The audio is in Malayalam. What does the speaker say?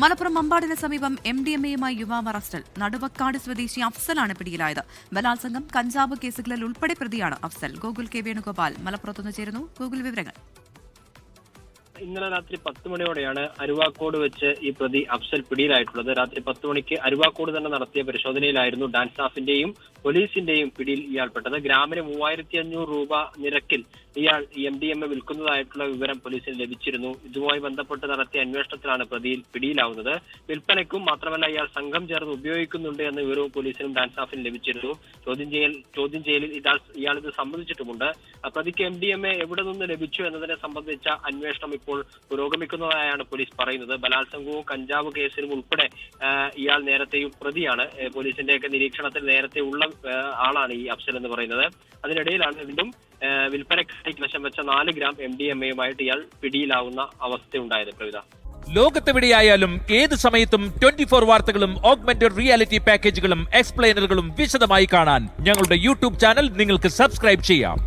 മലപ്പുറം മമ്പാടിന് സമീപം MDMA-യുമായി യുവാവ് അറസ്റ്റിൽ. നടുവക്കാട് സ്വദേശി അഫ്സലാണ് പിടിയിലായത്. ബലാത്സംഗം, കഞ്ചാവ് കേസുകളിൽ ഉൾപ്പെടെ പ്രതിയാണ് അഫ്സൽ. ഗോകുൽ കെ വേണുഗോപാൽ മലപ്പുറത്തുനിന്ന് ചേരുന്നു. ഗോകുൽ, വിവരങ്ങൾ. ഇന്നലെ രാത്രി 10 മണിയോടെയാണ് അരുവാക്കോട് വെച്ച് ഈ പ്രതി അഫ്സൽ പിടിയിലായിട്ടുള്ളത്. രാത്രി 10 മണിക്ക് അരുവാക്കോട് തന്നെ നടത്തിയ പരിശോധനയിലായിരുന്നു ഡാൻസ് സ്റ്റാഫിന്റെയും പോലീസിന്റെയും പിടിയിൽ ഇയാൾപ്പെട്ടത്. ഗ്രാമിന് 3500 രൂപ നിരക്കിൽ ഇയാൾ MDMA വിൽക്കുന്നതായിട്ടുള്ള വിവരം പോലീസിന് ലഭിച്ചിരുന്നു. ഇതുമായി ബന്ധപ്പെട്ട് നടത്തിയ അന്വേഷണത്തിലാണ് പ്രതിയിൽ പിടിയിലാവുന്നത്. വിൽപ്പനയ്ക്കും മാത്രമല്ല ഇയാൾ സംഘം ചേർന്ന് ഉപയോഗിക്കുന്നുണ്ട് എന്ന വിവരവും പോലീസിനും ഡാൻസ് സ്റ്റാഫിന് ലഭിച്ചിരുന്നു. ചോദ്യം ചെയ്യലിൽ ഇയാൾ ഇത് സമ്മതിച്ചിട്ടുമുണ്ട്. പ്രതിക്ക് MDMA എവിടെ നിന്ന് ലഭിച്ചു എന്നതിനെ സംബന്ധിച്ച അന്വേഷണം ഇപ്പോൾ പുരോഗമിക്കുന്നതായാണ് പോലീസ് പറയുന്നത്. ബലാത്സംഗവും കഞ്ചാവ് കേസിലും ഉൾപ്പെടെ ഇയാൾ നേരത്തെയും പ്രതിയാണ്. പോലീസിന്റെയൊക്കെ നിരീക്ഷണത്തിൽ നേരത്തെ ഉള്ള ആളാണ് ഈ അഫ്സൽ എന്ന് പറയുന്നത്. അതിനിടയിലാണ് വീണ്ടും വിൽപ്പനയ്ക്കായി വശം വെച്ച 4 ഗ്രാം MDMA-യുമായിട്ട് ഇയാൾ പിടിയിലാവുന്ന അവസ്ഥയുണ്ടായത്. പ്രവിധ ലോകത്തെവിടെയായാലും ഏത് സമയത്തും 24 വാർത്തകളും ഓഗ്മെന്റഡ് റിയാലിറ്റി പാക്കേജുകളും എക്സ്പ്ലെയിനറുകളും വിശദമായി കാണാൻ ഞങ്ങളുടെ യൂട്യൂബ് ചാനൽ നിങ്ങൾക്ക് സബ്സ്ക്രൈബ് ചെയ്യാം.